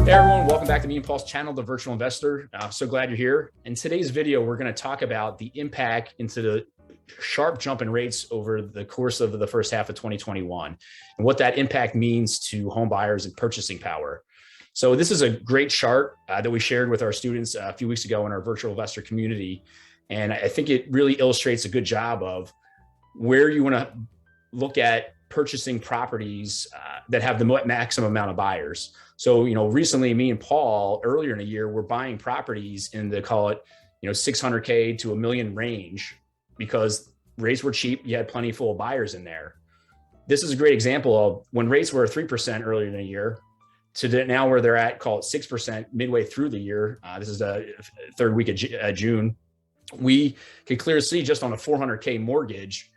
Hey everyone, welcome back to me and Paul's channel, The Virtual Investor. I'm so glad you're here. In today's video, we're going to talk about the impact into the sharp jump in rates over the course of the first half of 2021 and what that impact means to home buyers and purchasing power. So this is a great chart that we shared with our students a few weeks ago in our virtual investor community. And I think it really illustrates a good job of where you want to look at purchasing properties that have the maximum amount of buyers. So, recently me and Paul earlier in the year, were buying properties in the, call it, 600K to $1 million range because rates were cheap. You had plenty full of buyers in there. This is a great example of when rates were 3% earlier in the year to now where they're at, call it 6% midway through the year. This is the third week of June. We could clearly see just on a 400K mortgage,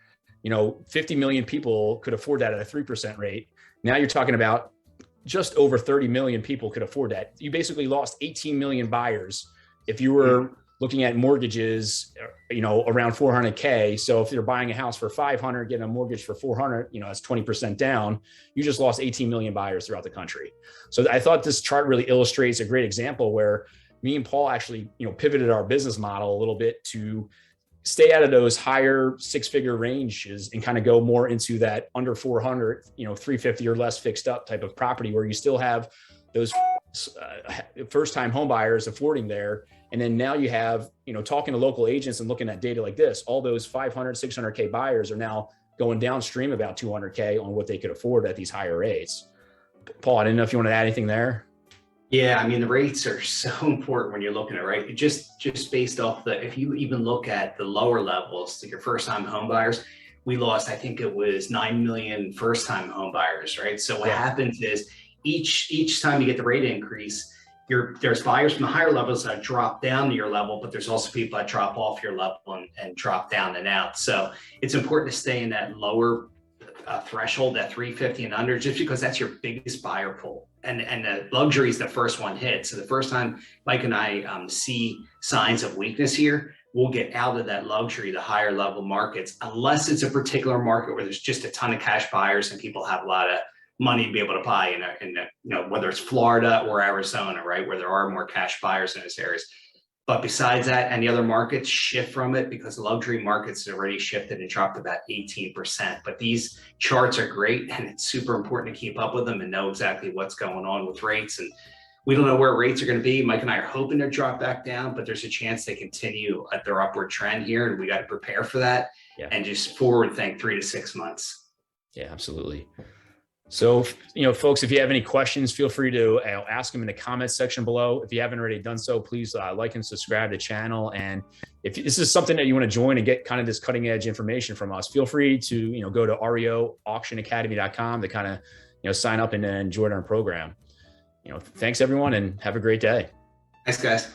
50 million people could afford that at a 3% rate. Now you're talking about just over 30 million people could afford that. You basically lost 18 million buyers if you were looking at mortgages, around 400K. So if you're buying a house for 500, getting a mortgage for 400, that's 20% down. You just lost 18 million buyers throughout the country. So I thought this chart really illustrates a great example where me and Paul actually, pivoted our business model a little bit to stay out of those higher six-figure ranges and kind of go more into that under 400, 350 or less fixed up type of property where you still have those first-time home buyers affording there. And then now you have, talking to local agents and looking at data like this, all those 500, 600K buyers are now going downstream about 200K on what they could afford at these higher rates. Paul, I didn't know if you want to add anything there. Yeah, I mean, the rates are so important when you're looking at, right? Just based off if you even look at the lower levels, like your first-time home buyers, we lost, I think it was 9 million first-time home buyers, right? So what happens is each time you get the rate increase, there's buyers from the higher levels that drop down to your level, but there's also people that drop off your level and drop down and out. So it's important to stay in that lower threshold, that 350 and under, just because that's your biggest buyer pool. And the luxury is the first one hit. So the first time Mike and I see signs of weakness here, we'll get out of that luxury, the higher level markets, unless it's a particular market where there's just a ton of cash buyers and people have a lot of money to be able to buy in whether it's Florida or Arizona, right, where there are more cash buyers in those areas. But besides that, any other markets shift from it because the luxury markets have already shifted and dropped about 18%. But these charts are great and it's super important to keep up with them and know exactly what's going on with rates. And we don't know where rates are going to be. Mike and I are hoping to drop back down, but there's a chance they continue at their upward trend here. And we got to prepare for that and just forward think 3 to 6 months. Yeah, absolutely. So, folks, if you have any questions, feel free to ask them in the comments section below. If you haven't already done so, please like and subscribe to the channel. And if this is something that you want to join and get kind of this cutting edge information from us, feel free to, go to reoauctionacademy.com to kind of, sign up and join our program. Thanks everyone and have a great day. Thanks, guys.